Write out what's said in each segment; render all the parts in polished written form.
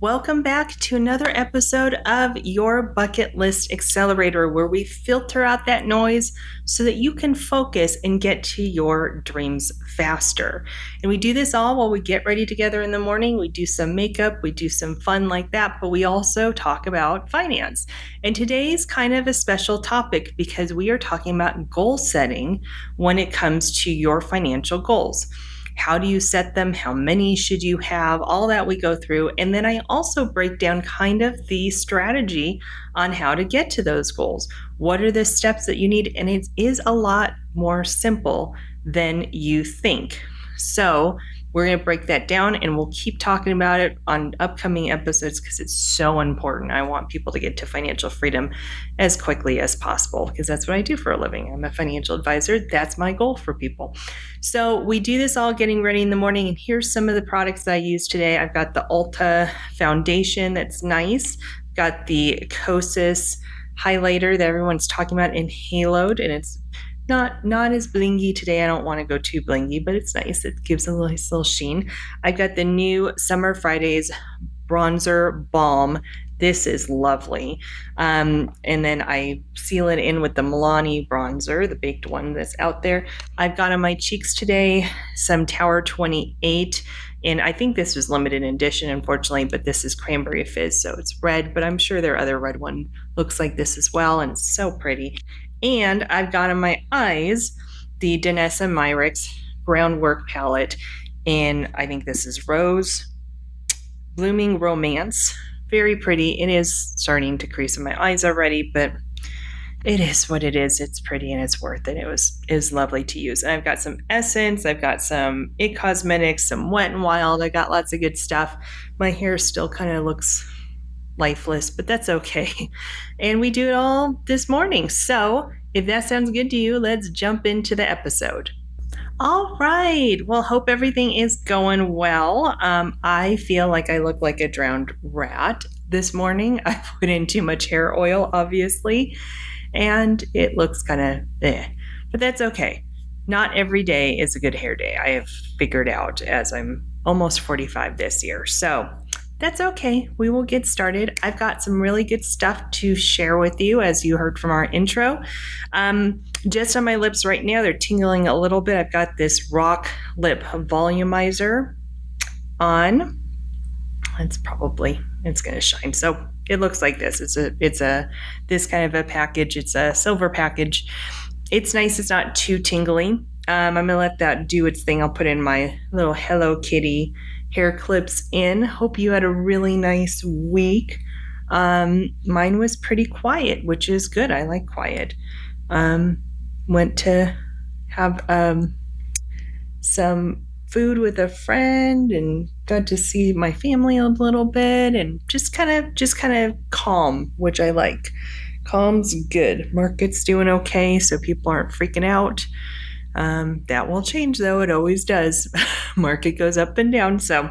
Welcome back to another episode of Your Bucket List Accelerator, where we filter out that noise so that you can focus and get to your dreams faster. And we do this all while we get ready together in the morning. We do some makeup, we do some fun like that, but we also talk about finance. And today's kind of a special topic because we are talking about goal setting when it comes to your financial goals. How do you set them? How many should you have? All that we go through. And then I also break down kind of the strategy on how to get to those goals. What are the steps that you need? And it is a lot more simple than you think. So we're going to break that down and we'll keep talking about it on upcoming episodes because it's so important. I want people to get to financial freedom as quickly as possible because that's what I do for a living. I'm a financial advisor. That's my goal for people. So we do this all getting ready in the morning, and here's some of the products that I use today. I've got the Ulta foundation that's nice. Got the Kosas highlighter that everyone's talking about in Haloed, and it's not as blingy today. I don't want to go too blingy, but it's nice. It gives a nice little sheen. I've got the new Summer Fridays bronzer balm. This is lovely. And then I seal it in with the Milani bronzer, the baked one that's out there. I've got on my cheeks today some Tower 28. And I think this was limited edition, unfortunately, but this is Cranberry Fizz, so it's red, but I'm sure their other red one looks like this as well, and it's so pretty. And I've got on my eyes the Danessa Myricks Groundwork Palette, and I think this is Rose Blooming Romance. Very pretty. It is starting to crease in my eyes already, but it is what it is. It's pretty and it's worth it. It was lovely to use. And I've got some Essence. I've got some It Cosmetics, some Wet n Wild. I got lots of good stuff. My hair still kind of looks lifeless, but that's okay. And we do it all this morning. So if that sounds good to you, let's jump into the episode. All right. Well, hope everything is going well. I feel like I look like a drowned rat this morning. I put in too much hair oil, obviously, and it looks kind of but that's okay. Not every day is a good hair day. I have figured out as I'm almost 45 this year. So that's okay. We will get started. I've got some really good stuff to share with you, as you heard from our intro. Just on my lips right now, they're tingling a little bit. I've got this Rock Lip Volumizer on. It's going to shine. So it looks like this. It's a this kind of a package. It's a silver package. It's nice. It's not too tingly. I'm going to let that do its thing. I'll put in my little Hello Kitty hair clips in. Hope you had a really nice week. Mine was pretty quiet, which is good. I like quiet. Went to have some food with a friend and got to see my family a little bit and just kind of calm, which I like. Calm's good. Market's doing okay, so people aren't freaking out. That will change though. It always does. Market goes up and down. So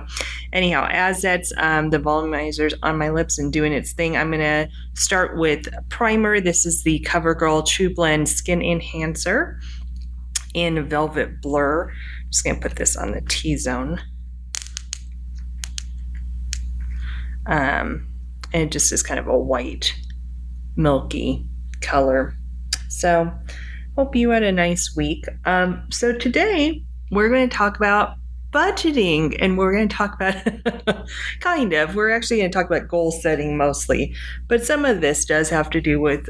anyhow, as that's the volumizer's on my lips and doing its thing, I'm going to start with primer. This is the Covergirl True Blend Skin Enhancer in Velvet Blur. I'm just going to put this on the T-zone. And it just is kind of a white, milky color. So hope you had a nice week. So today we're going to talk about budgeting, and we're going to talk about we're actually going to talk about goal setting mostly, but some of this does have to do with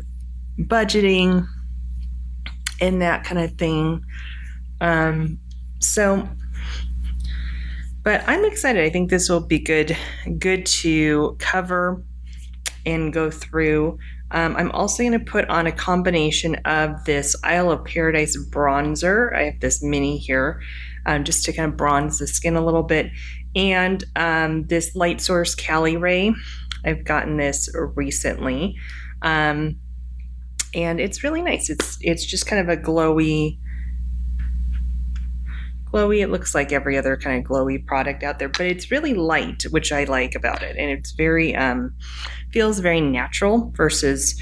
budgeting and that kind of thing. But I'm excited. I think this will be good to cover and go through. I'm also going to put on a combination of this Isle of Paradise bronzer. I have this mini here just to kind of bronze the skin a little bit. And this Light Source Cali Ray. I've gotten this recently. And it's really nice. It's just kind of a glowy. It looks like every other kind of glowy product out there, but it's really light, which I like about it. And it's very, feels very natural versus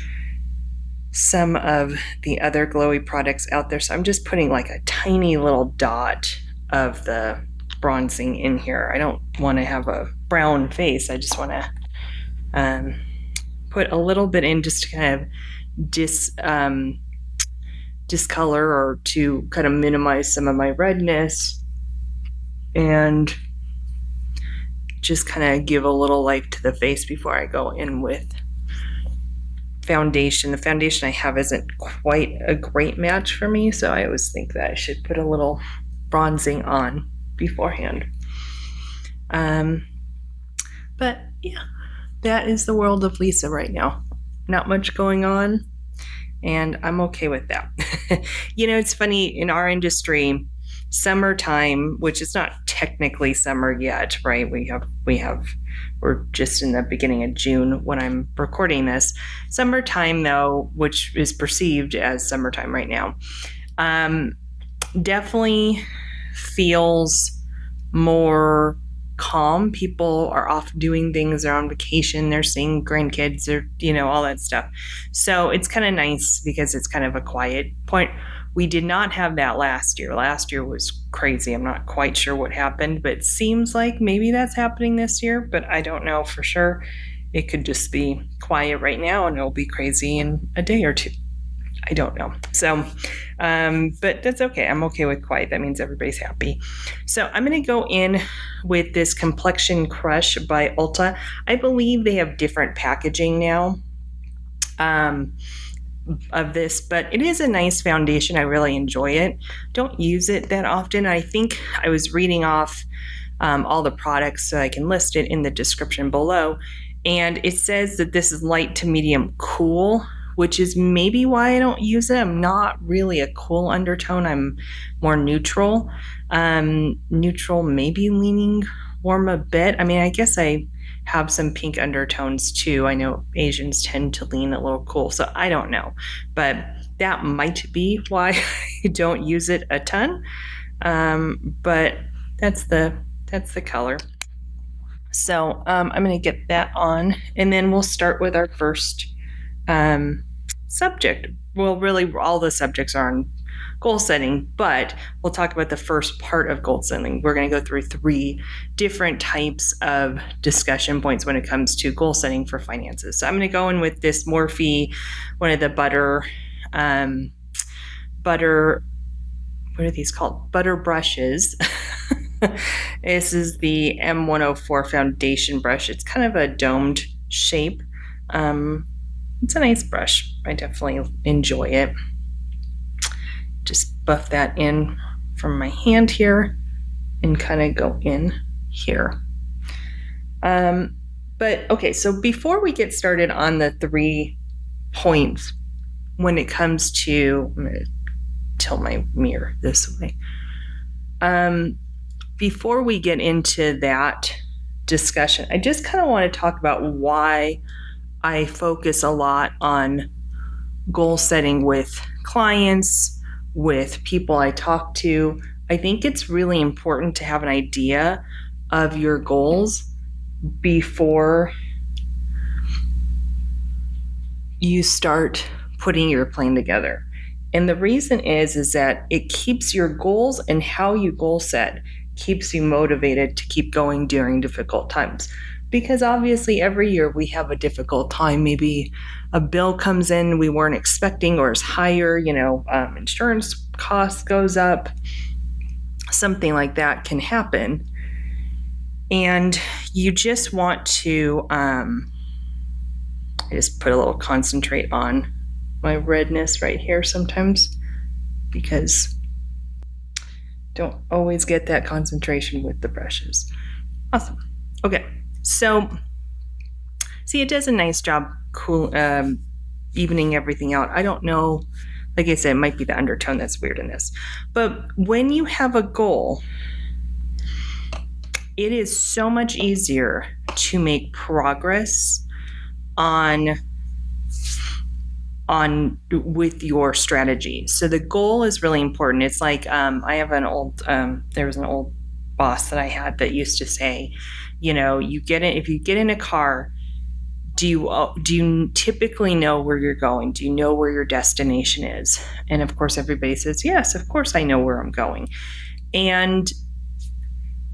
some of the other glowy products out there. So I'm just putting like a tiny little dot of the bronzing in here. I don't want to have a brown face, I just want to put a little bit in just to kind of discolor or to kind of minimize some of my redness and just kind of give a little life to the face before I go in with foundation. The foundation I have isn't quite a great match for me, so I always think that I should put a little bronzing on beforehand. But yeah, that is the world of Lisa right now. Not much going on, and I'm okay with that. It's funny, in our industry, summertime, which is not technically summer yet, right? We're just in the beginning of June when I'm recording this. Summertime, though, which is perceived as summertime right now, definitely feels more calm. People are off doing things, they're on vacation, they're seeing grandkids, or all that stuff. So it's kind of nice because it's kind of a quiet point. We did not have that last year. Last year was crazy. I'm not quite sure what happened, but it seems like maybe that's happening this year, but I don't know for sure. It could just be quiet right now and it'll be crazy in a day or two. I don't know. So, but that's okay. I'm okay with quiet. That means everybody's happy. So I'm going to go in with this Complexion Crush by Ulta. I believe they have different packaging now of this, but it is a nice foundation. I really enjoy it. Don't use it that often. I think I was reading off all the products, so I can list it in the description below. And it says that this is light to medium cool, which is maybe why I don't use it. I'm not really a cool undertone. I'm more neutral. Neutral, maybe leaning warm a bit. I mean, I guess I have some pink undertones too. I know Asians tend to lean a little cool, so I don't know. But that might be why I don't use it a ton. But that's the color. So I'm going to get that on, and then we'll start with our first subject. Well, really, all the subjects are on goal setting, but we'll talk about the first part of goal setting. We're going to go through 3 different types of discussion points when it comes to goal setting for finances. So I'm going to go in with this Morphe, one of the butter, what are these called? Butter brushes. This is the M104 foundation brush. It's kind of a domed shape. It's a nice brush. I definitely enjoy it. Just buff that in from my hand here and kind of go in here. But okay, so before we get started on the 3 points when it comes to, I'm going to tilt my mirror this way. Before we get into that discussion, I just kind of want to talk about why I focus a lot on goal setting with clients, with people I talk to. I think it's really important to have an idea of your goals before you start putting your plan together. And the reason is that it keeps your goals and how you goal set keeps you motivated to keep going during difficult times. Because obviously every year we have a difficult time. Maybe a bill comes in we weren't expecting or is higher, insurance cost goes up, something like that can happen. And you just want to, I just put a little concentrate on my redness right here sometimes because don't always get that concentration with the brushes. Awesome. Okay. So, see, it does a nice job evening everything out. I don't know, like I said, it might be the undertone that's weird in this. But when you have a goal, it is so much easier to make progress on with your strategy. So the goal is really important. It's like I have an old there was an old boss that I had that used to say, if you get in a car, do you typically know where you're going? Do you know where your destination is? And of course everybody says, yes, of course I know where I'm going. And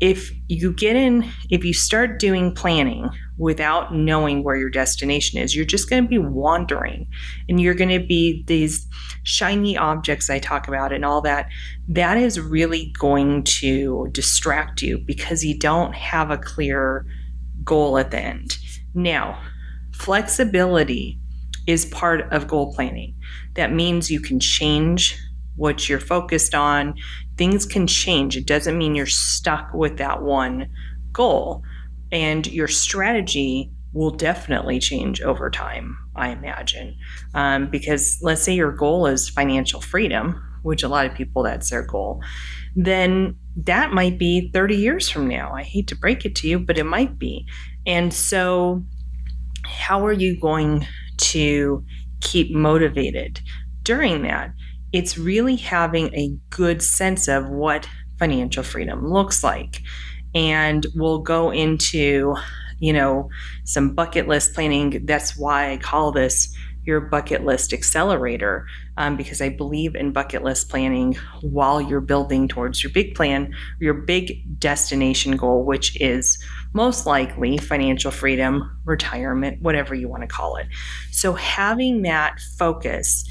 if you start doing planning without knowing where your destination is, you're just going to be wandering, and you're going to be these shiny objects I talk about and all that. That is really going to distract you because you don't have a clear goal at the end. Now, flexibility is part of goal planning. That means you can change what you're focused on. Things can change. It doesn't mean you're stuck with that one goal. And your strategy will definitely change over time, I imagine. Because let's say your goal is financial freedom, which a lot of people, that's their goal, then that might be 30 years from now. I hate to break it to you, but it might be. And so how are you going to keep motivated during that? It's really having a good sense of what financial freedom looks like. And we'll go into, some bucket list planning. That's why I call this your bucket list accelerator, because I believe in bucket list planning while you're building towards your big plan, your big destination goal, which is most likely financial freedom, retirement, whatever you want to call it. So having that focus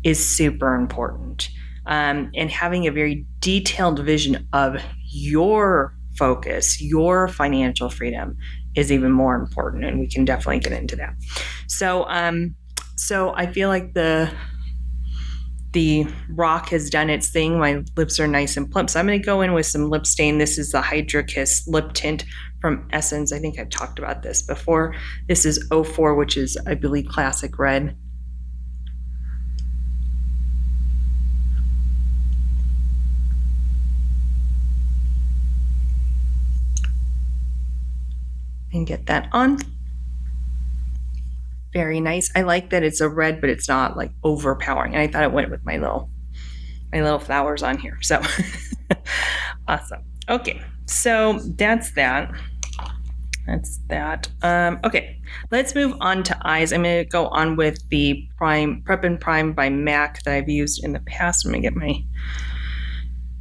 is super important, and having a very detailed vision of your focus, your financial freedom, is even more important, and we can definitely get into that. So I feel like the rock has done its thing. My lips are nice and plump, so I'm going to go in with some lip stain. This is the Hydra Kiss lip tint from Essence. I think I've talked about this before. This is 04, which is, I believe, classic red. And get that on. Very nice. I like that it's a red, but it's not like overpowering. And I thought it went with my little flowers on here. So awesome. Okay, so that's that. Okay, let's move on to eyes. I'm going to go on with the Prep and Prime by MAC that I've used in the past. I'm going to get my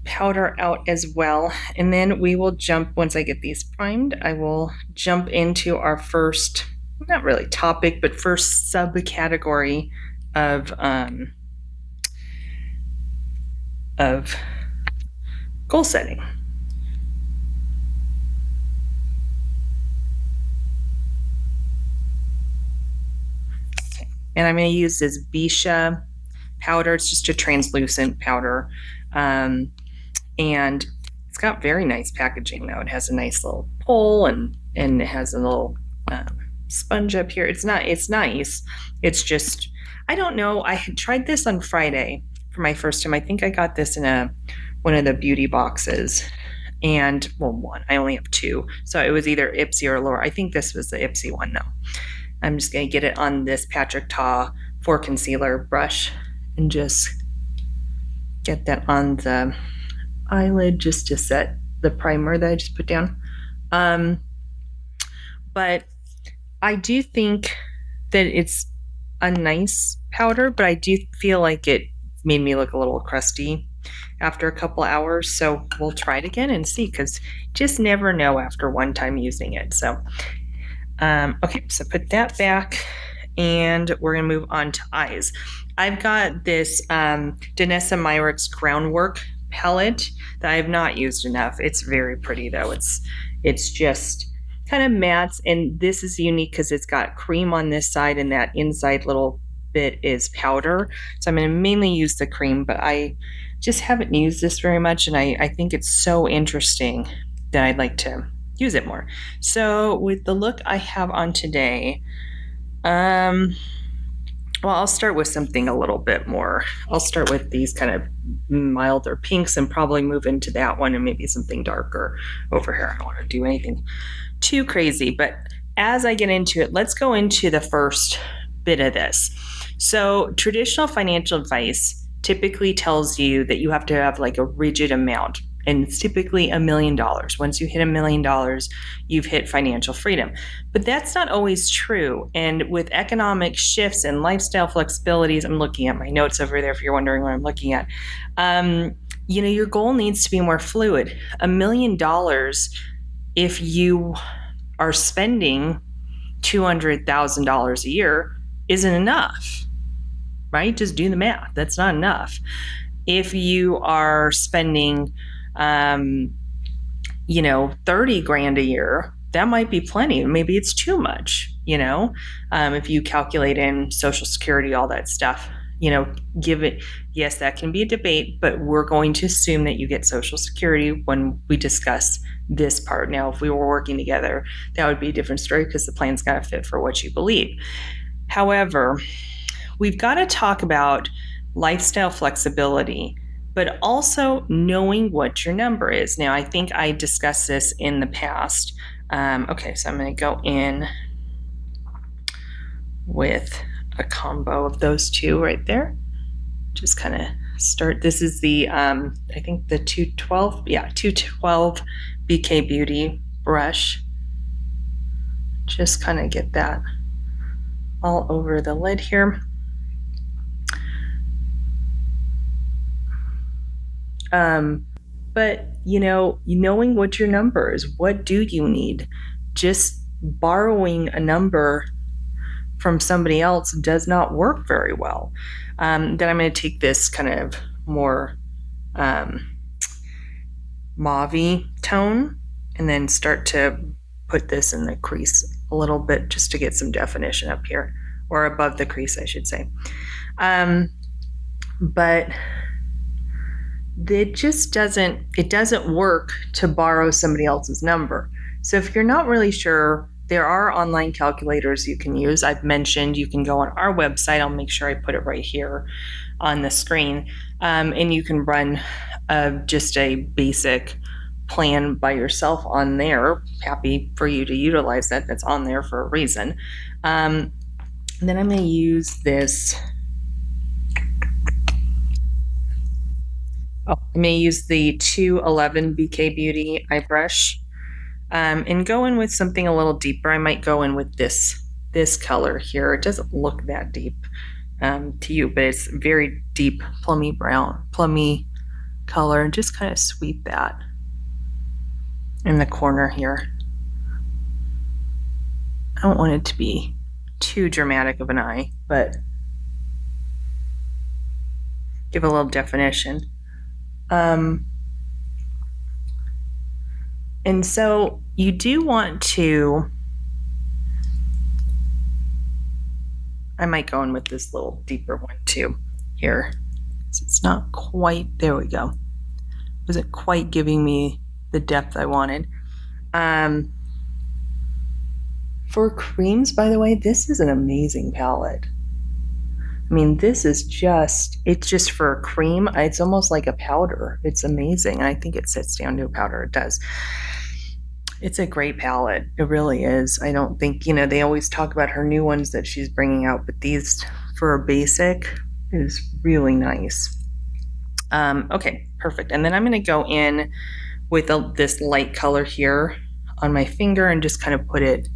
powder out as well, and then we will jump, once I get these primed, I will jump into our first, not really topic, but first subcategory of goal setting. Okay. And I'm going to use this Bisha powder. It's just a translucent powder. And it's got very nice packaging though. It has a nice little pole, and it has a little sponge up here. It's nice. It's just, I don't know. I had tried this on Friday for my first time. I think I got this in one of the beauty boxes, and one. I only have two, so it was either Ipsy or Laura. I think this was the Ipsy one though. I'm just gonna get it on this Patrick Ta 4 concealer brush and just get that on the eyelid just to set the primer that I just put down. But I do think that it's a nice powder, but I do feel like it made me look a little crusty after a couple hours. So we'll try it again and see, because just never know after one time using it. So, okay, so put that back, and we're gonna move on to eyes. I've got this Danessa Myricks Groundwork palette that I have not used enough. It's very pretty though. It's just kind of mattes, and this is unique because it's got cream on this side, and that inside little bit is powder. So I'm going to mainly use the cream, but I just haven't used this very much, and I think it's so interesting that I'd like to use it more. So with the look I have on today, well, I'll start with something a little bit more. I'll start with these kind of milder pinks and probably move into that one, and maybe something darker over here. I don't want to do anything too crazy, but as I get into it, let's go into the first bit of this. So traditional financial advice typically tells you that you have to have like a rigid amount, and it's typically $1 million. Once you hit $1 million, you've hit financial freedom. But that's not always true. And with economic shifts and lifestyle flexibilities, I'm looking at my notes over there if you're wondering what I'm looking at. your goal needs to be more fluid. $1 million, if you are spending $200,000 a year, isn't enough, right? Just do the math. That's not enough. If you are spending, 30 grand a year, that might be plenty. Maybe it's too much, if you calculate in Social Security, all that stuff, give it, yes, that can be a debate, but we're going to assume that you get Social Security when we discuss this part. Now, if we were working together, that would be a different story because the plan's got to fit for what you believe. However, we've got to talk about lifestyle flexibility, but also knowing what your number is. Now, I think I discussed this in the past. Okay, so I'm going to go in with a combo of those two right there. Just kind of start. This is the, I think the 212 BK Beauty brush. Just kind of get that all over the lid here. But knowing what your number is, what do you need? Just borrowing a number from somebody else does not work very well. Then I'm going to take this kind of more mauve-y tone and then start to put this in the crease a little bit just to get some definition up here, or above the crease, I should say. But it just doesn't work to borrow somebody else's number. So if you're not really sure, there are online calculators you can use. I've mentioned you can go on our website. I'll make sure I put it right here on the screen. And you can run just a basic plan by yourself on there. Happy for you to utilize that. That's on there for a reason. Then I'm going to use this. I'm going to use the 211 BK Beauty eye brush and go in with something a little deeper. I might go in with this color here. It doesn't look that deep to you, but it's very deep, plummy brown, plummy color, and just kind of sweep that in the corner here. I don't want it to be too dramatic of an eye, but give a little definition. And so you do want to, I might go in with this little deeper one too here. It's not quite, there we go. Wasn't quite giving me the depth I wanted. For creams, by the way, this is an amazing palette. I mean, this is it's just for a cream. It's almost like a powder. It's amazing. I think it sits down to a powder. It does. It's a great palette. It really is. I don't think, they always talk about her new ones that she's bringing out, but these for a basic is really nice. Okay, perfect. And then I'm going to go in with this light color here on my finger and just kind of put it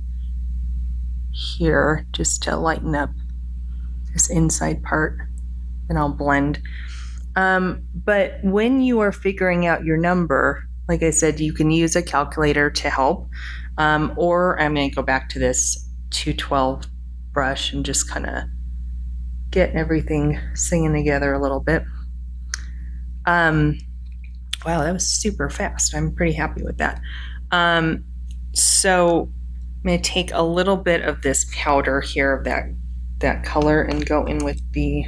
here just to lighten up this inside part, and I'll blend. But when you are figuring out your number, like I said, you can use a calculator to help, or I'm going to go back to this 212 brush and just kind of get everything singing together a little bit. Wow, that was super fast. I'm pretty happy with that. So I'm going to take a little bit of this powder here of that color and go in with the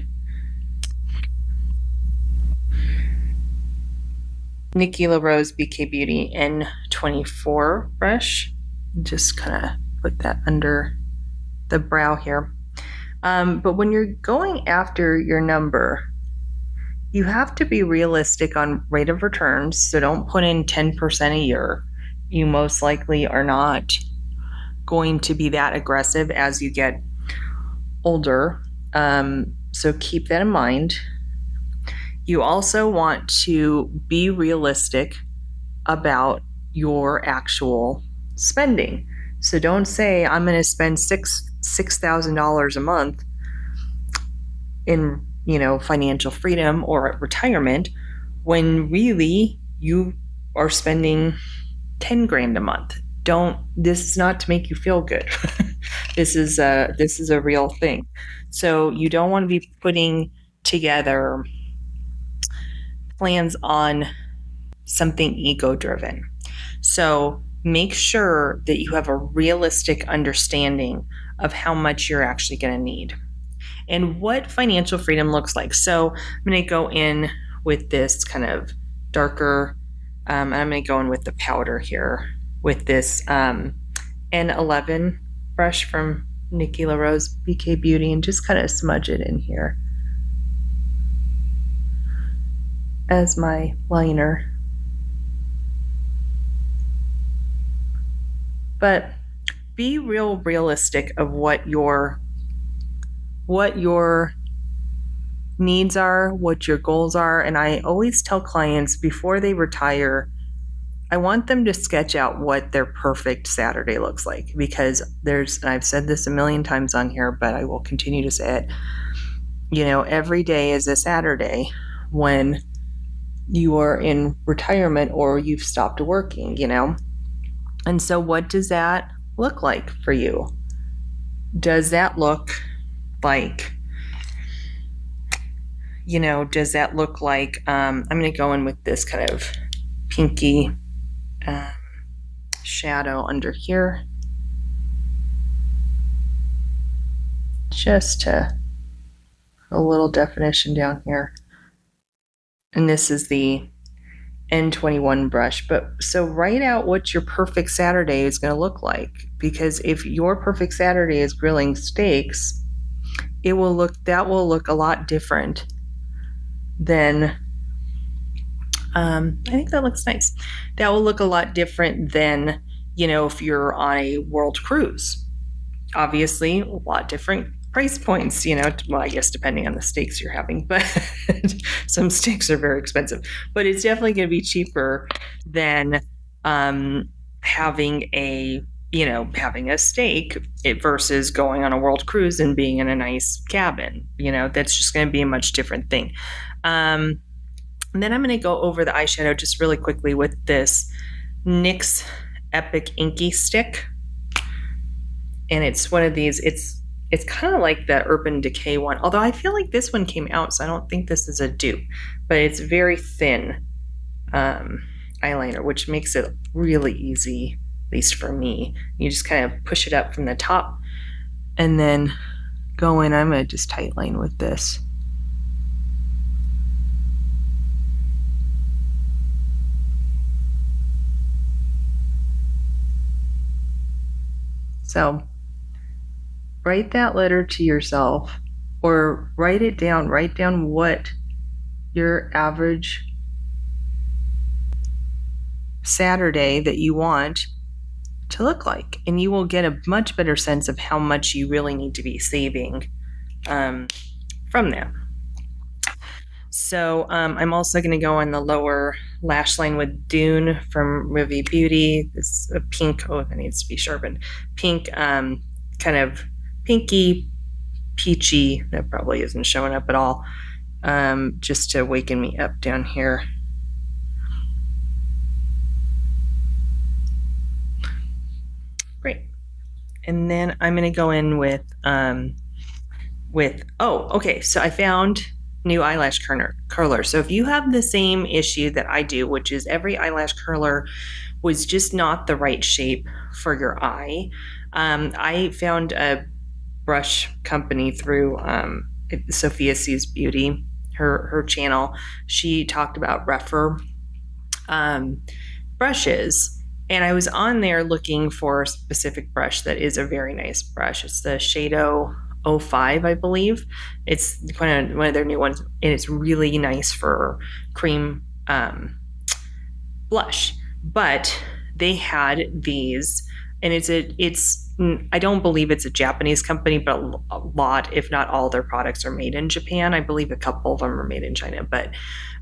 Nikki LaRose BK Beauty N24 brush. Just kind of put that under the brow here. But when you're going after your number, you have to be realistic on rate of returns. So don't put in 10% a year. You most likely are not going to be that aggressive as you get older. So keep that in mind. You also want to be realistic about your actual spending. So don't say, I'm going to spend $6,000 a month in, financial freedom or retirement, when really you are spending 10 grand a month. This is not to make you feel good. This is a real thing. So you don't want to be putting together plans on something ego driven. So make sure that you have a realistic understanding of how much you're actually going to need and what financial freedom looks like. So I'm going to go in with this kind of darker, and I'm going to go in with the powder here with this N11 brush from Nikki LaRose BK Beauty, and just kind of smudge it in here as my liner. But be realistic of what your needs are, what your goals are. And I always tell clients before they retire, I want them to sketch out what their perfect Saturday looks like, because and I've said this a million times on here, but I will continue to say it. Every day is a Saturday when you are in retirement or you've stopped working, And so what does that look like for you? Does that look like, I'm going to go in with this kind of pinky shadow under here, just a little definition down here. And this is the N21 brush. But so write out what your perfect Saturday is going to look like, because if your perfect Saturday is grilling steaks, that will look a lot different than I think that looks nice. That will look a lot different than, if you're on a world cruise. Obviously, a lot different price points, well, I guess depending on the steaks you're having, but some steaks are very expensive. But it's definitely going to be cheaper than having a steak versus going on a world cruise and being in a nice cabin. That's just going to be a much different thing. And then I'm going to go over the eyeshadow just really quickly with this NYX Epic Inky Stick. And it's one of these, it's kind of like the Urban Decay one, although I feel like this one came out, so I don't think this is a dupe, but it's very thin eyeliner, which makes it really easy, at least for me. You just kind of push it up from the top and then go in. I'm going to just tight line with this. So write that letter to yourself, or write it down. Write down what your average Saturday that you want to look like, and you will get a much better sense of how much you really need to be saving from that. So I'm also going to go on the lower lash line with Dune from Rephr Beauty. It's a pink, oh, that needs to be sharpened. Pink, kind of pinky, peachy, that probably isn't showing up at all, just to waken me up down here. Great. And then I'm going to go in with, okay, so I found new eyelash curler. So if you have the same issue that I do, which is every eyelash curler was just not the right shape for your eye, I found a brush company through Sophia Sees Beauty, her channel. She talked about Rephr brushes, and I was on there looking for a specific brush that is a very nice brush. It's the Shadow 05, I believe. It's kind of one of their new ones, and it's really nice for cream blush. But they had these, and I don't believe it's a Japanese company, but a lot, if not all, their products are made in Japan. I believe a couple of them are made in China, but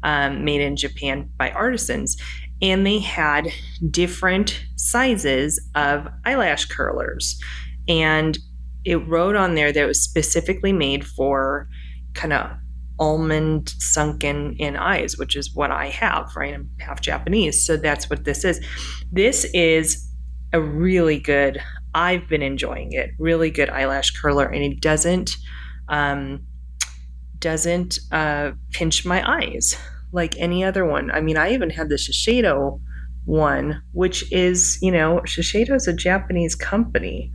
made in Japan by artisans. And they had different sizes of eyelash curlers. And it wrote on there that it was specifically made for kind of almond sunken in eyes, which is what I have, right? I'm half Japanese, so that's what this is. This is a really good, I've been enjoying it, really good eyelash curler, and it doesn't pinch my eyes like any other one. I mean, I even had the Shiseido one, which is, Shiseido is a Japanese company,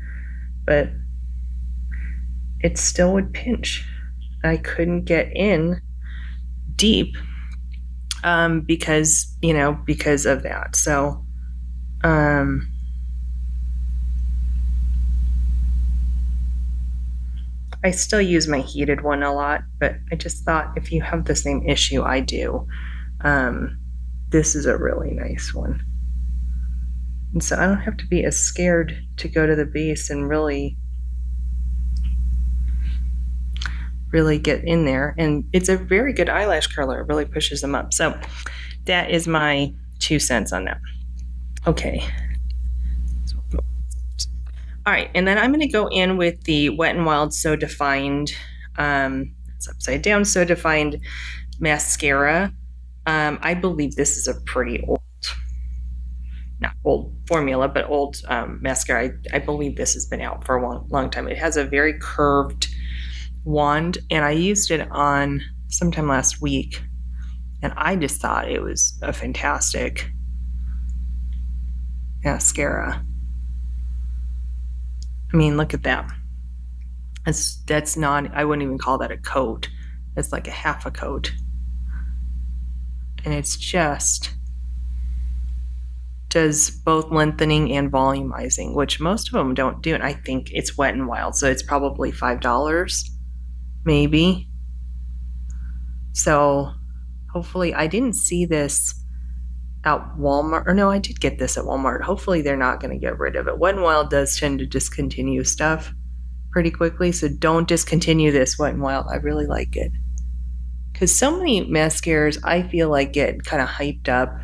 but it still would pinch. I couldn't get in deep because of that. So I still use my heated one a lot, but I just thought if you have the same issue I do, this is a really nice one. And so I don't have to be as scared to go to the base and really get in there. And it's a very good eyelash curler. It really pushes them up. So that is my 2 cents on that. Okay. All right, and then I'm going to go in with the Wet n Wild So Defined, it's upside down, So Defined mascara. I believe this is a pretty old, not old formula, but old mascara. I believe this has been out for a long time. It has a very curved wand, and I used it on sometime last week, and I just thought it was a fantastic mascara. I mean, look at that. That's not, I wouldn't even call that a coat. It's like a half a coat. And it's just does both lengthening and volumizing, which most of them don't do. And I think it's Wet n Wild, so it's probably $5, maybe. So hopefully, I didn't see this at Walmart, or no, I did get this at Walmart. Hopefully they're not going to get rid of it. Wet n Wild does tend to discontinue stuff pretty quickly, so don't discontinue this Wet n Wild. I really like it. Because so many mascaras, I feel like, get kind of hyped up,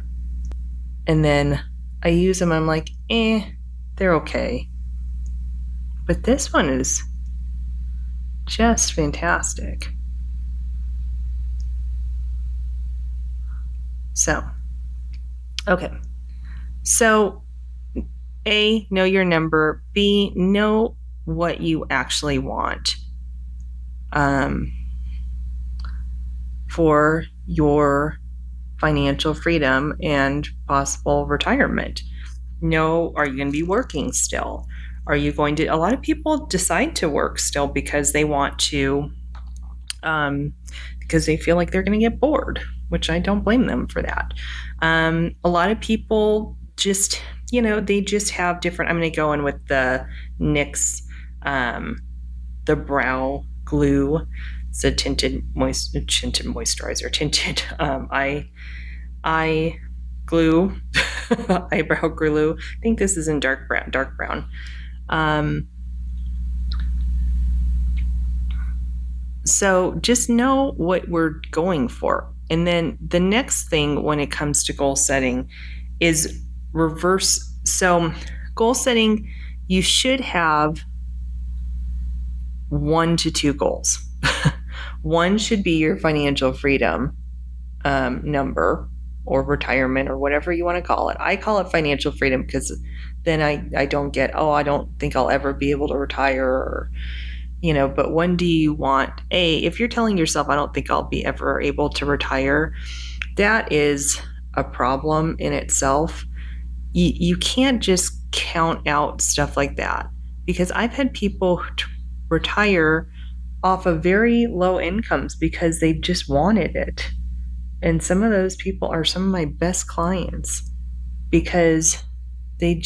and then I use them, I'm like, they're okay. But this one is just fantastic. So, okay. So, A, know your number. B, know what you actually want for your financial freedom and possible retirement. Know, are you going to be working still? Are you going to, a lot of people decide to work still because they want to, because they feel like they're going to get bored, which I don't blame them for that. A lot of people just, they just have different, I'm going to go in with the NYX, the brow glue. It's a tinted moisturizer, tinted eye glue, eyebrow glue. I think this is in dark brown. So just know what we're going for. And then the next thing when it comes to goal setting is reverse. So goal setting, you should have 1 to 2 goals. One should be your financial freedom number or retirement or whatever you want to call it. I call it financial freedom because then I don't get, I don't think I'll ever be able to retire, or, but when do you want, if you're telling yourself, I don't think I'll be ever able to retire, that is a problem in itself. You can't just count out stuff like that, because I've had people retire off of very low incomes because they just wanted it. And some of those people are some of my best clients because they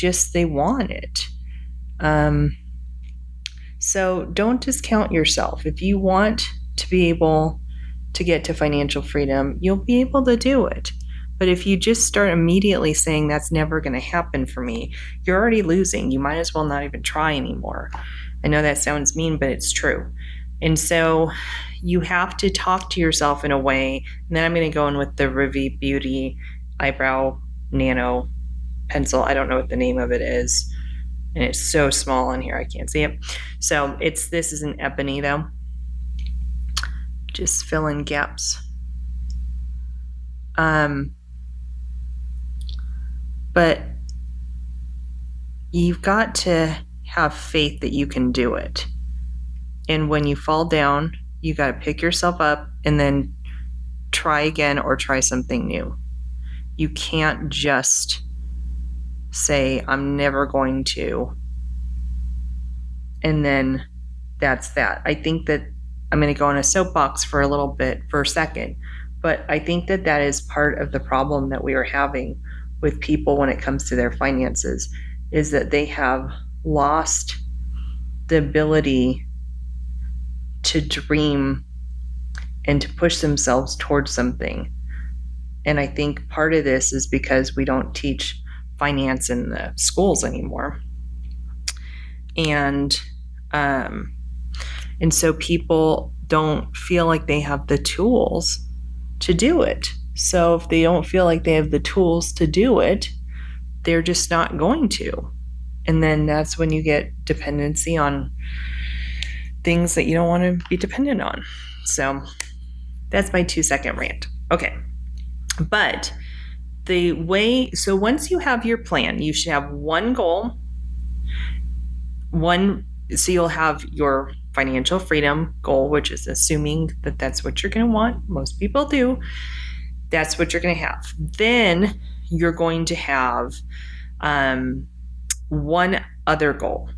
want it. So don't discount yourself. If you want to be able to get to financial freedom, you'll be able to do it. But if you just start immediately saying that's never going to happen for me, you're already losing. You might as well not even try anymore. I know that sounds mean, but it's true. And so you have to talk to yourself in a way. And then I'm going to go in with the Rephr Beauty Eyebrow Nano Pencil. I don't know what the name of it is. And it's so small on here, I can't see it. So this is an ebony though. just fill in gaps. But you've got to have faith that you can do it. And when you fall down, you got to pick yourself up and then try again or try something new. You can't just say, I'm never going to. And then that's that. I think that I'm going to go on a soapbox for a second. But I think that that is part of the problem that we are having with people when it comes to their finances, is that they have lost the ability to dream and to push themselves towards something. And I think part of this is because we don't teach finance in the schools anymore. And so people don't feel like they have the tools to do it. So if they don't feel like they have the tools to do it, they're just not going to. And then that's when you get dependency on things that you don't want to be dependent on. So that's my 2-second rant. Okay. But so once you have your plan, you should have one goal. So you'll have your financial freedom goal, which is assuming that that's what you're going to want. Most people do. That's what you're going to have. Then you're going to have one other goal.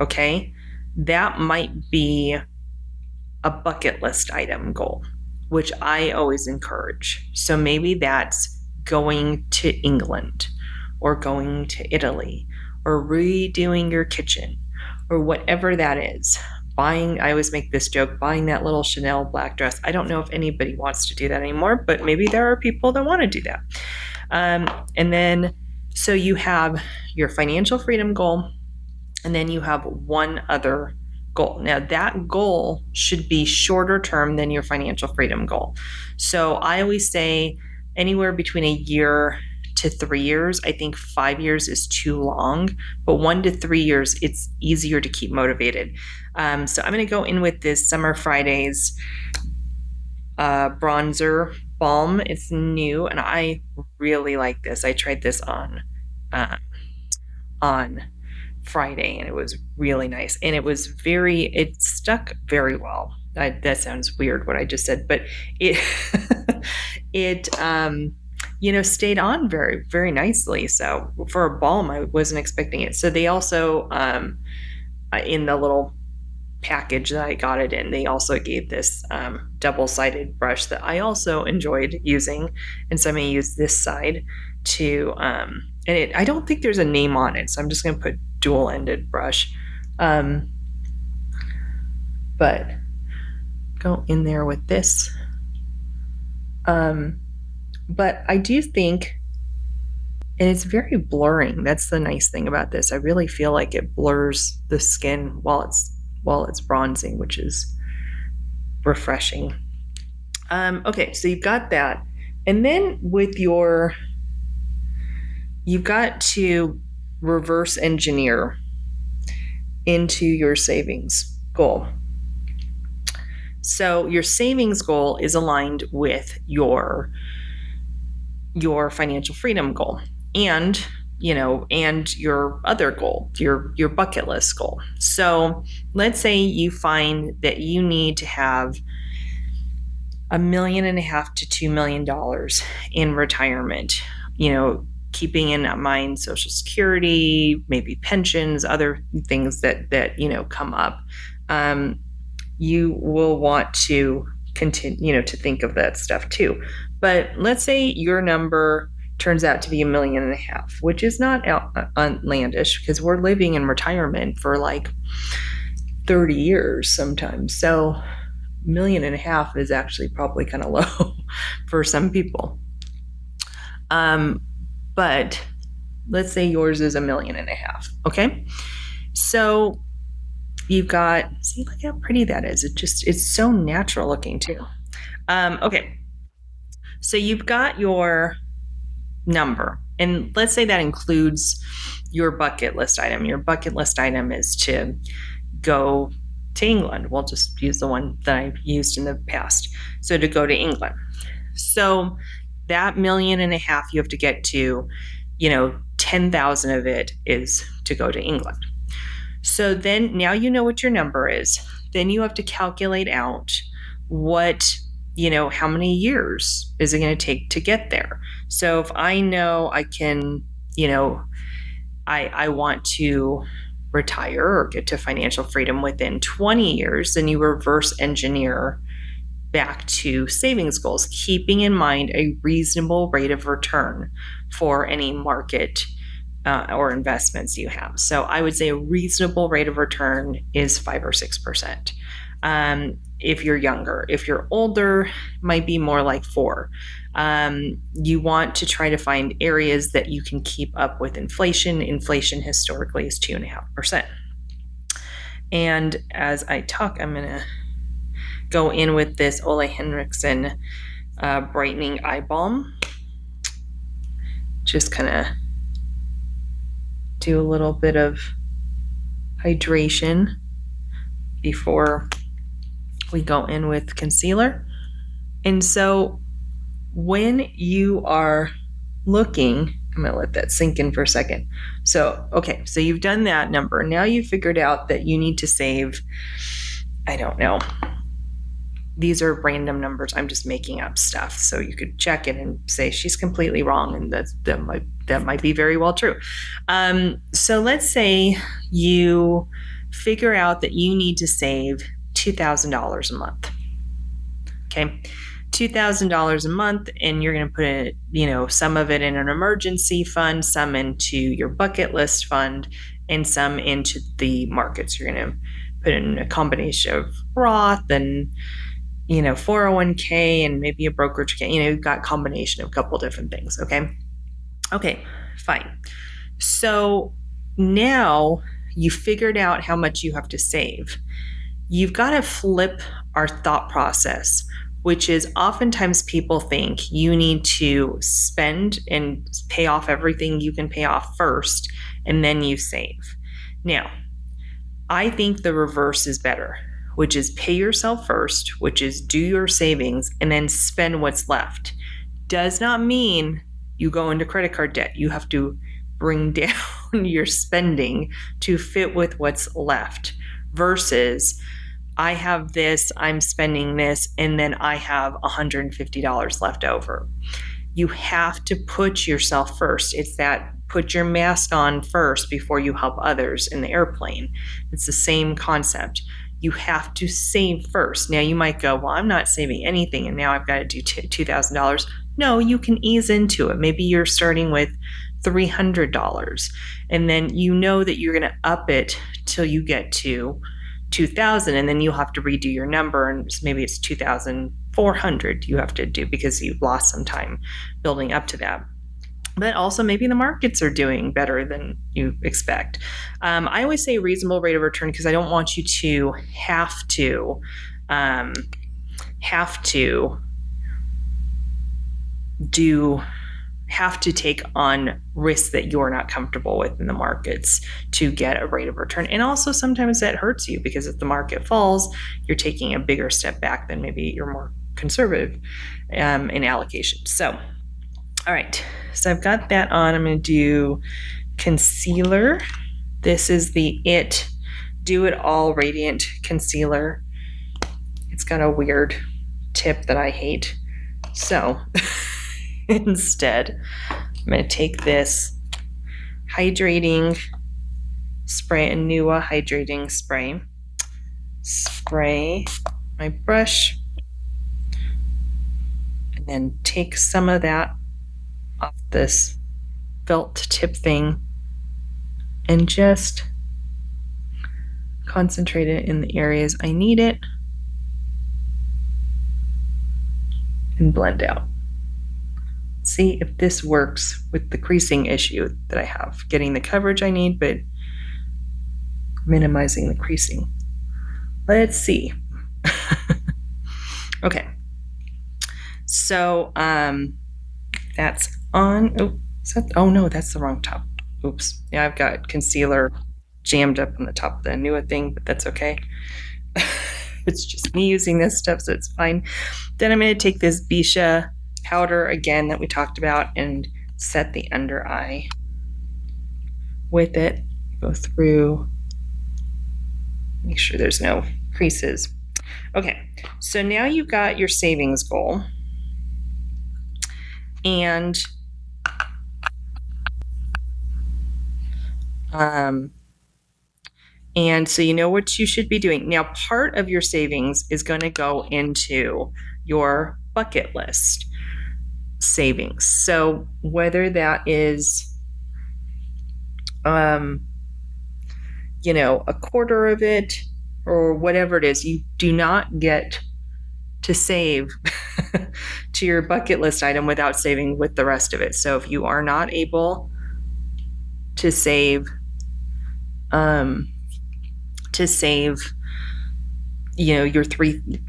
Okay. That might be a bucket list item goal, which I always encourage. So maybe that's going to England or going to Italy or redoing your kitchen or whatever that is. I always make this joke, buying that little Chanel black dress. I don't know if anybody wants to do that anymore, but maybe there are people that want to do that. And then, so you have your financial freedom goal, and then you have one other goal. Now that goal should be shorter term than your financial freedom goal. So I always say anywhere between a year to 3 years. I think 5 years is too long, but 1 to 3 years, it's easier to keep motivated. So I'm going to go in with this Summer Fridays bronzer balm. It's new and I really like this. I tried this on Friday and it was really nice, and it stuck very well. That sounds weird what I just said, but it stayed on very, very nicely. So for a balm, I wasn't expecting it. So they also, in the little package that I got it in, they also gave this double-sided brush that I also enjoyed using. And so I'm going to use this side to, I don't think there's a name on it, so I'm just going to put dual-ended brush. But go in there with this. But I do think, and it's very blurring. That's the nice thing about this. I really feel like it blurs the skin while it's bronzing, which is refreshing. Okay, so you've got that. And then you've got to reverse engineer into your savings goal. So your savings goal is aligned with your financial freedom goal and your other goal, your bucket list goal. So let's say you find that you need to have $1.5 million to $2 million in retirement, keeping in mind Social Security, maybe pensions, other things that come up. You will want to continue, to think of that stuff too. But let's say your number turns out to be $1.5 million, which is not outlandish because we're living in retirement for like 30 years sometimes. So $1.5 million is actually probably kind of low for some people. But let's say yours is $1.5 million. Okay. So you've got, see, look how pretty that is. It's so natural looking too. Okay. So you've got your number, and let's say that includes your bucket list item. Your bucket list item is to go to England. We'll just use the one that I've used in the past. So to go to England. So that $1.5 million you have to get to, 10,000 of it is to go to England. So then now you know what your number is. Then you have to calculate out what, how many years is it going to take to get there? So if I know I can, I want to retire or get to financial freedom within 20 years, then you reverse engineer back to savings goals, keeping in mind a reasonable rate of return for any market or investments you have. So I would say a reasonable rate of return is 5 or 6%. If you're younger, if you're older, might be more like 4. You want to try to find areas that you can keep up with inflation. Inflation historically is 2.5%. And as I talk, I'm going to go in with this Ole Henriksen brightening eye balm. Just kind of do a little bit of hydration before we go in with concealer. And so when you are looking, I'm going to let that sink in for a second. So, okay, so you've done that number. Now you've figured out that you need to save, I don't know. These are random numbers. I'm just making up stuff. So you could check it and say she's completely wrong, and that might be very well true. So let's say you figure out that you need to save $2,000 a month. Okay, $2,000 a month, and you're going to put it, some of it in an emergency fund, some into your bucket list fund, and some into the markets. You're going to put in a combination of Roth and 401k and maybe a brokerage account. You've got a combination of a couple different things. Okay, fine. So now you figured out how much you have to save. You've got to flip our thought process, which is oftentimes people think you need to spend and pay off everything you can pay off first, and then you save. Now, I think the reverse is better, which is pay yourself first, which is do your savings, and then spend what's left. Does not mean you go into credit card debt. You have to bring down your spending to fit with what's left versus I have this, I'm spending this, and then I have $150 left over. You have to put yourself first. It's that put your mask on first before you help others in the airplane. It's the same concept. You have to save first. Now you might go, well, I'm not saving anything and now I've got to do $2,000. No, you can ease into it. Maybe you're starting with $300 and then you know that you're going to up it till you get to 2,000, and then you'll have to redo your number, and maybe it's 2,400 you have to do because you've lost some time building up to that. But also maybe the markets are doing better than you expect. I always say reasonable rate of return because I don't want you to have to take on risks that you're not comfortable with in the markets to get a rate of return. And also sometimes that hurts you because if the market falls, you're taking a bigger step back than maybe you're more conservative in allocation. So, all right, so I've got that on. I'm going to do concealer. This is the IT Do It All Radiant Concealer. It's got a weird tip that I hate. So instead, I'm going to take this hydrating spray, a Nua hydrating spray my brush, and then take some of that off this felt tip thing and just concentrate it in the areas I need it and blend out. See if this works with the creasing issue that I have, getting the coverage I need, but minimizing the creasing. Let's see. Okay. So that's on. Oh no, that's the wrong top. Oops. Yeah, I've got concealer jammed up on the top of the Nua thing, but that's okay. It's just me using this stuff, so it's fine. Then I'm going to take this Bisha powder again that we talked about and set the under eye with it. Go through, make sure there's no creases. Okay, so now you've got your savings goal. And so you know what you should be doing. Now, part of your savings is going to go into your bucket list savings. So whether that is, you know, a quarter of it or whatever it is, you do not get to save to your bucket list item without saving with the rest of it. So if you are not able to save, you know, your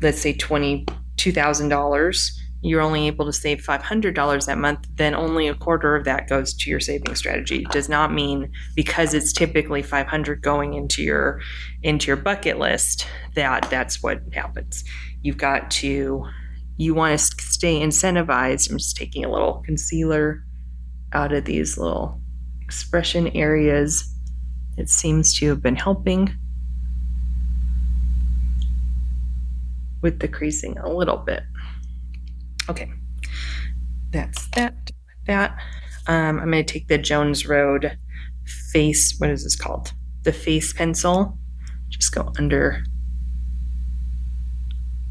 let's say $22,000, you're only able to save $500 that month, then only a quarter of that goes to your saving strategy. It does not mean because it's typically $500 going into your bucket list that that's what happens. You want to stay incentivized. I'm just taking a little concealer out of these little expression areas. It seems to have been helping with the creasing a little bit. Okay, that's that. I'm going to take the Jones Road face, what is this called? The face pencil. Just go under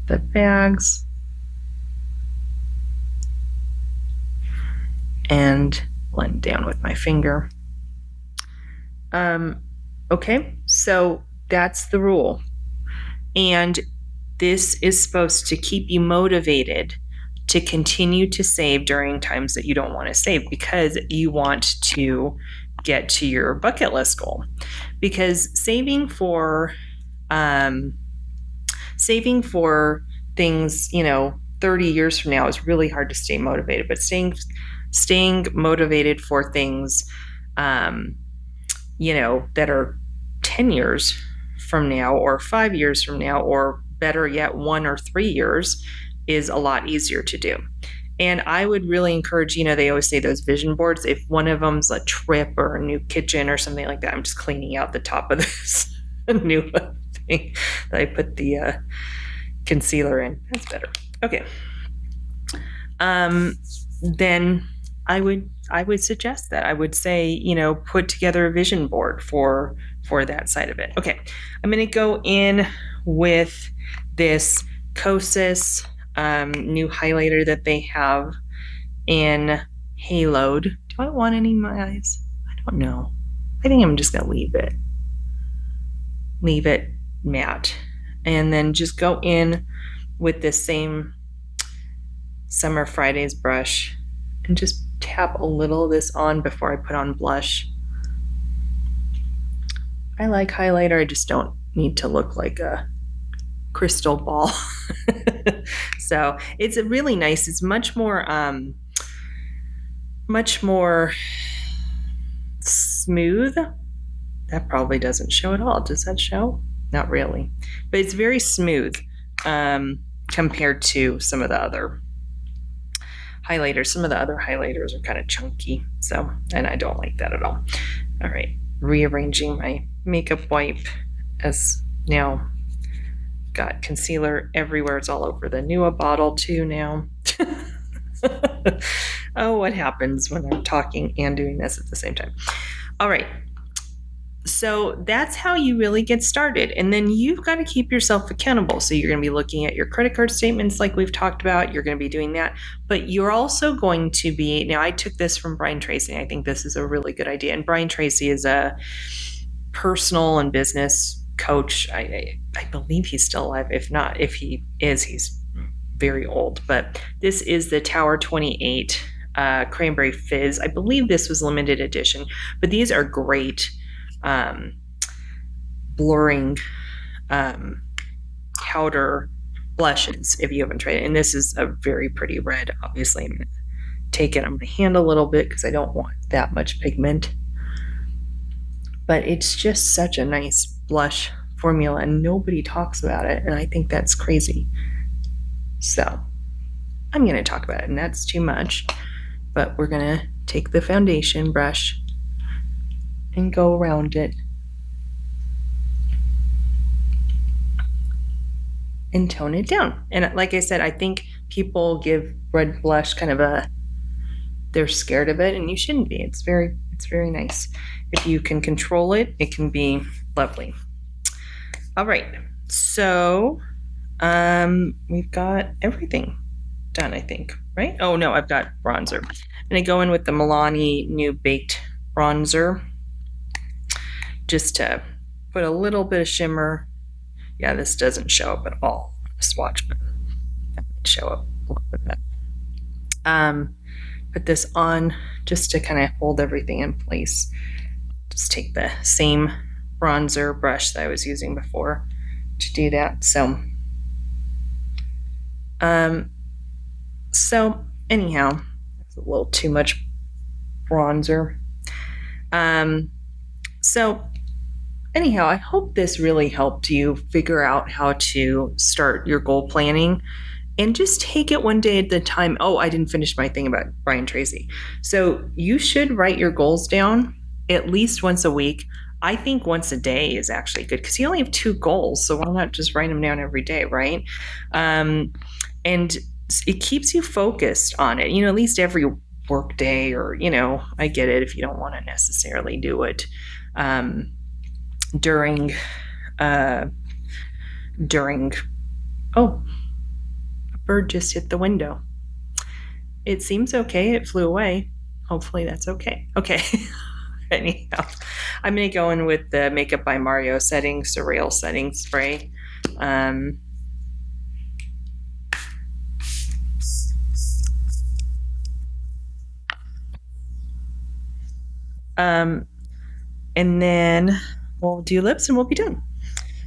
the bags and blend down with my finger. Okay, so that's the rule. And this is supposed to keep you motivated to continue to save during times that you don't want to save, because you want to get to your bucket list goal. Because saving for things, you know, 30 years from now is really hard to stay motivated. But staying motivated for things, you know, that are 10 years from now or 5 years from now, or better yet, 1 or 3 years, is a lot easier to do. And I would really encourage, you know, they always say those vision boards, if one of them's a trip or a new kitchen or something like that, I'm just cleaning out the top of this new thing that I put the concealer in. That's better. Okay. Then I would suggest that. I would say, you know, put together a vision board for that side of it. Okay. I'm going to go in with this Kosas new highlighter that they have in Haloed. Do I want any in my eyes? I don't know. I think I'm just going to leave it matte. And then just go in with this same Summer Fridays brush and just tap a little of this on before I put on blush. I like highlighter. I just don't need to look like a crystal ball. So it's a really nice, it's much more smooth. That probably doesn't show at all. Does that show? Not really, but it's very smooth compared to some of the other highlighters. Some of the other highlighters are kind of chunky, so, and I don't like that at all. All right, rearranging my makeup wipe, as now got concealer everywhere. It's all over the Nua bottle too now. Oh, what happens when I'm talking and doing this at the same time? All right. So that's how you really get started. And then you've got to keep yourself accountable. So you're going to be looking at your credit card statements like we've talked about. You're going to be doing that. But you're also going to be, now I took this from Brian Tracy. I think this is a really good idea. And Brian Tracy is a personal and business coach. I believe he's still alive. If not, if he is, he's very old. But this is the Tower 28 Cranberry Fizz. I believe this was limited edition. But these are great blurring powder blushes if you haven't tried it. And this is a very pretty red. Obviously, I'm going to take it. I'm going to hand a little bit because I don't want that much pigment. But it's just such a nice blush formula and nobody talks about it. And I think that's crazy. So I'm going to talk about it, and that's too much. But we're going to take the foundation brush and go around it and tone it down. And like I said, I think people give red blush kind of they're scared of it, and you shouldn't be. It's very nice. If you can control it, it can be lovely. All right, so we've got everything done, I think, right? Oh no, I've got bronzer. I'm gonna go in with the Milani New Baked bronzer just to put a little bit of shimmer. Yeah, this doesn't show up at all on the swatch, but that might show up a little bit. Put this on just to kind of hold everything in place. Just take the same bronzer brush that I was using before to do that. So anyhow, that's a little too much bronzer. So anyhow, I hope this really helped you figure out how to start your goal planning. And just take it one day at a time. Oh, I didn't finish my thing about Brian Tracy. So you should write your goals down at least once a week. I think once a day is actually good because you only have 2 goals. So why not just write them down every day, right? And it keeps you focused on it, at least every work day, or, I get it if you don't want to necessarily do it during, oh, bird just hit the window. It seems okay. It flew away. Hopefully that's okay. Okay. Anyhow, I'm going to go in with the Makeup by Mario setting, Surreal setting spray. And then we'll do lips and we'll be done.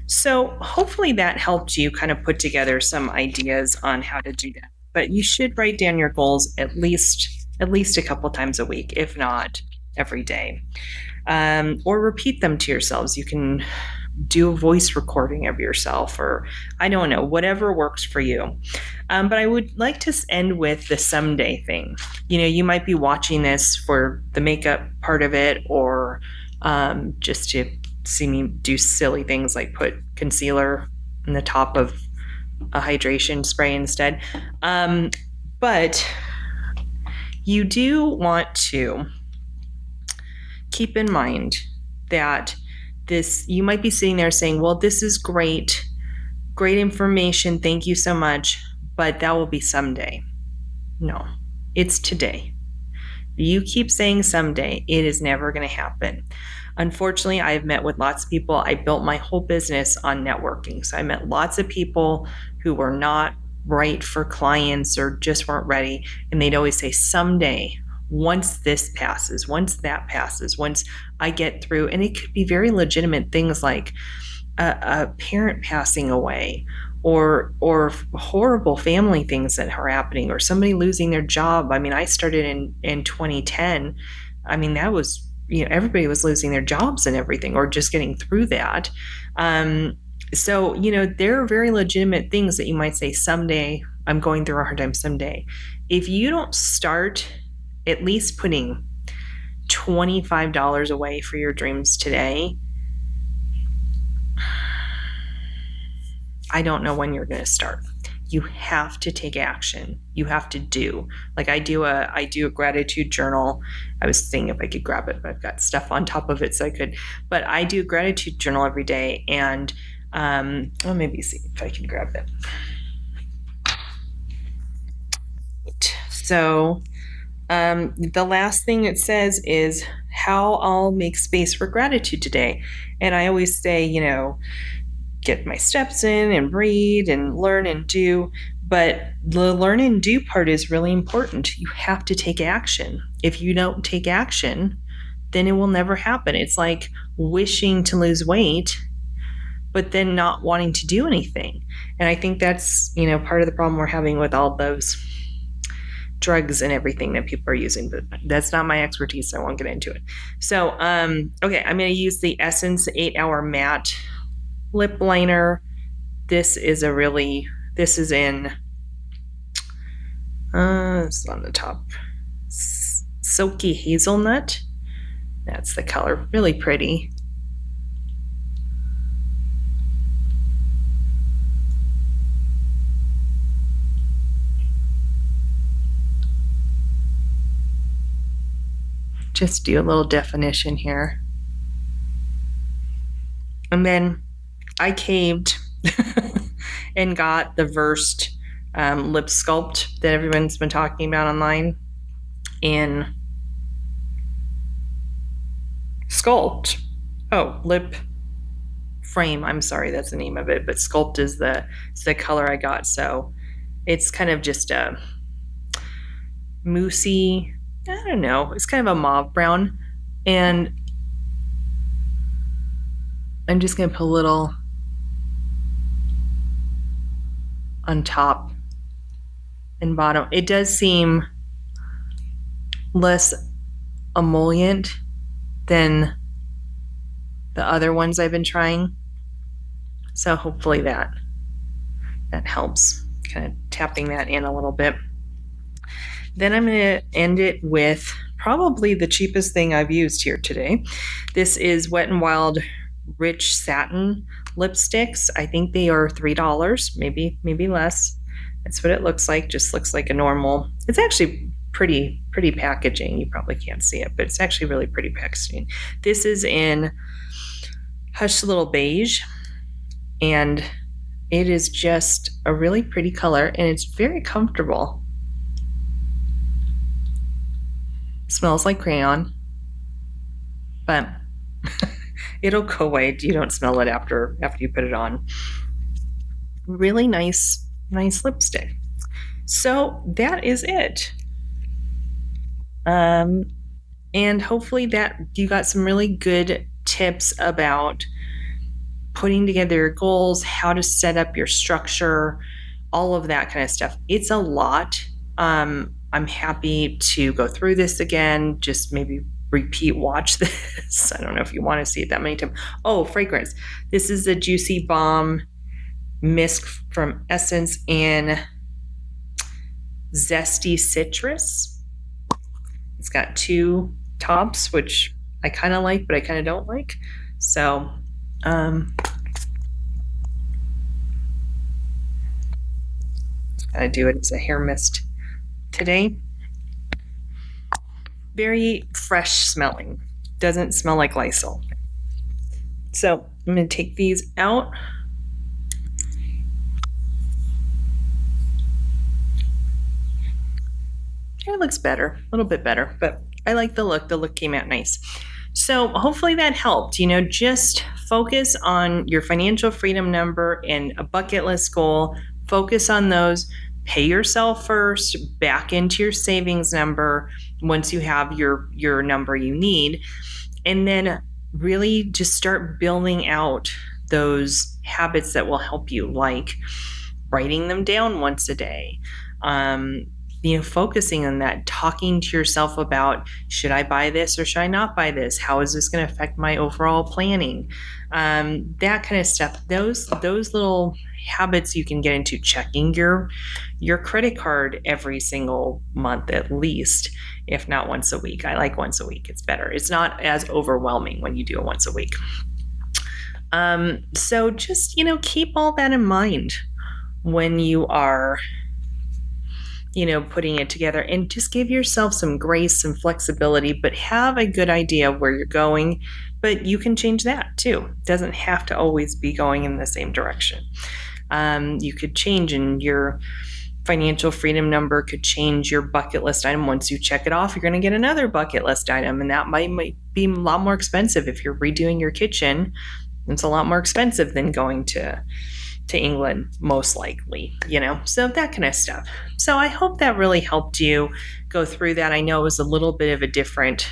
So hopefully that helped you kind of put together some ideas on how to do that. But you should write down your goals at least a couple times a week, if not every day. Or repeat them to yourselves. You can do a voice recording of yourself, or I don't know, whatever works for you. But I would like to end with the someday thing. You might be watching this for the makeup part of it, or just to see me do silly things like put concealer in the top of a hydration spray instead. But you do want to keep in mind that you might be sitting there saying, well, this is great information, thank you so much, but that will be someday. No, it's today. You keep saying someday, it is never going to happen. Unfortunately, I've met with lots of people. I built my whole business on networking. So I met lots of people who were not right for clients or just weren't ready. And they'd always say, someday, once this passes, once that passes, once I get through. And it could be very legitimate things like a parent passing away, or horrible family things that are happening, or somebody losing their job. I mean, I started in 2010. I mean, that was, everybody was losing their jobs and everything, or just getting through that. So, there are very legitimate things that you might say, someday, I'm going through a hard time someday. If you don't start at least putting $25 away for your dreams today, I don't know when you're going to start. You have to take action. You have to do. Like I do a gratitude journal. I was thinking if I could grab it, but I've got stuff on top of it so I could. But I do a gratitude journal every day, and I'll maybe see if I can grab it. So the last thing it says is how I'll make space for gratitude today. And I always say, get my steps in and read and learn and do. But the learn and do part is really important. You have to take action. If you don't take action, then it will never happen. It's like wishing to lose weight, but then not wanting to do anything. And I think that's, part of the problem we're having with all those drugs and everything that people are using, but that's not my expertise, so I won't get into it. So, okay, I'm going to use the Essence 8-Hour Matte lip liner. This is in, it's on the top, Silky Hazelnut. That's the color, really pretty. Just do a little definition here. And then I caved and got the Versed lip sculpt that everyone's been talking about online in Sculpt. Oh, lip frame. I'm sorry, that's the name of it. But Sculpt is the color I got. So it's kind of just a moussey, I don't know, it's kind of a mauve brown. And I'm just going to put a little on top and bottom. It does seem less emollient than the other ones I've been trying. So hopefully that helps. Kind of tapping that in a little bit. Then I'm going to end it with probably the cheapest thing I've used here today. This is Wet n Wild Rich Satin lipsticks. I think they are $3, maybe less. That's what it looks like. Just looks like a normal. It's actually pretty packaging. You probably can't see it, but it's actually really pretty packaging. This is in Hush Little Beige, and it is just a really pretty color, and it's very comfortable. Smells like crayon, but it'll go away. You don't smell it after you put it on. Really nice lipstick. So that is it. And hopefully that you got some really good tips about putting together your goals, how to set up your structure, all of that kind of stuff. It's a lot. I'm happy to go through this again, just maybe repeat watch this. I don't know if you want to see it that many times. Oh, fragrance. This is the Juicy Balm Mist from Essence in Zesty Citrus. It's got 2 tops, which I kind of like, but I kind of don't like. So, I do it as a hair mist today. Very fresh smelling. Doesn't smell like Lysol. So I'm going to take these out. It looks better, a little bit better, but I like the look. The look came out nice. So hopefully that helped. Just focus on your financial freedom number and a bucket list goal. Focus on those. Pay yourself first, back into your savings number once you have your number you need. And then really just start building out those habits that will help you, like writing them down once a day. Focusing on that, talking to yourself about, should I buy this or should I not buy this? How is this going to affect my overall planning? That kind of stuff. Those little habits you can get into. Checking your credit card every single month at least, if not once a week. I like once a week. It's better. It's not as overwhelming when you do it once a week. So just, keep all that in mind when you are putting it together, and just give yourself some grace, some flexibility, but have a good idea of where you're going. But you can change that too. It doesn't have to always be going in the same direction. You could change, and your financial freedom number could change your bucket list item. Once you check it off, you're going to get another bucket list item, and that might be a lot more expensive. If you're redoing your kitchen, it's a lot more expensive than going to England, most likely, so that kind of stuff. So I hope that really helped you go through that. I know it was a little bit of a different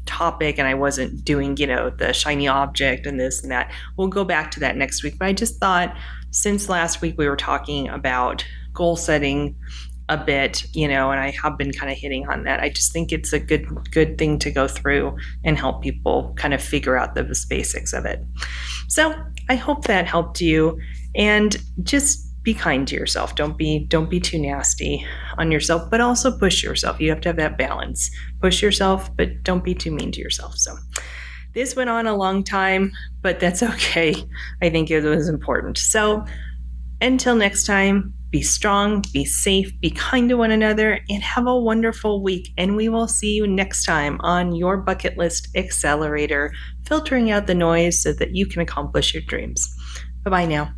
topic, and I wasn't doing, the shiny object and this and that. We'll go back to that next week. But I just thought, since last week we were talking about goal setting, a bit, and I have been kind of hitting on that. I just think it's a good thing to go through and help people kind of figure out the basics of it. So I hope that helped you, and just be kind to yourself. Don't be too nasty on yourself, but also push yourself. You have to have that balance. Push yourself, but don't be too mean to yourself. So this went on a long time, but that's okay. I think it was important. So until next time, be strong, be safe, be kind to one another, and have a wonderful week. And we will see you next time on your Bucket List Accelerator, filtering out the noise so that you can accomplish your dreams. Bye-bye now.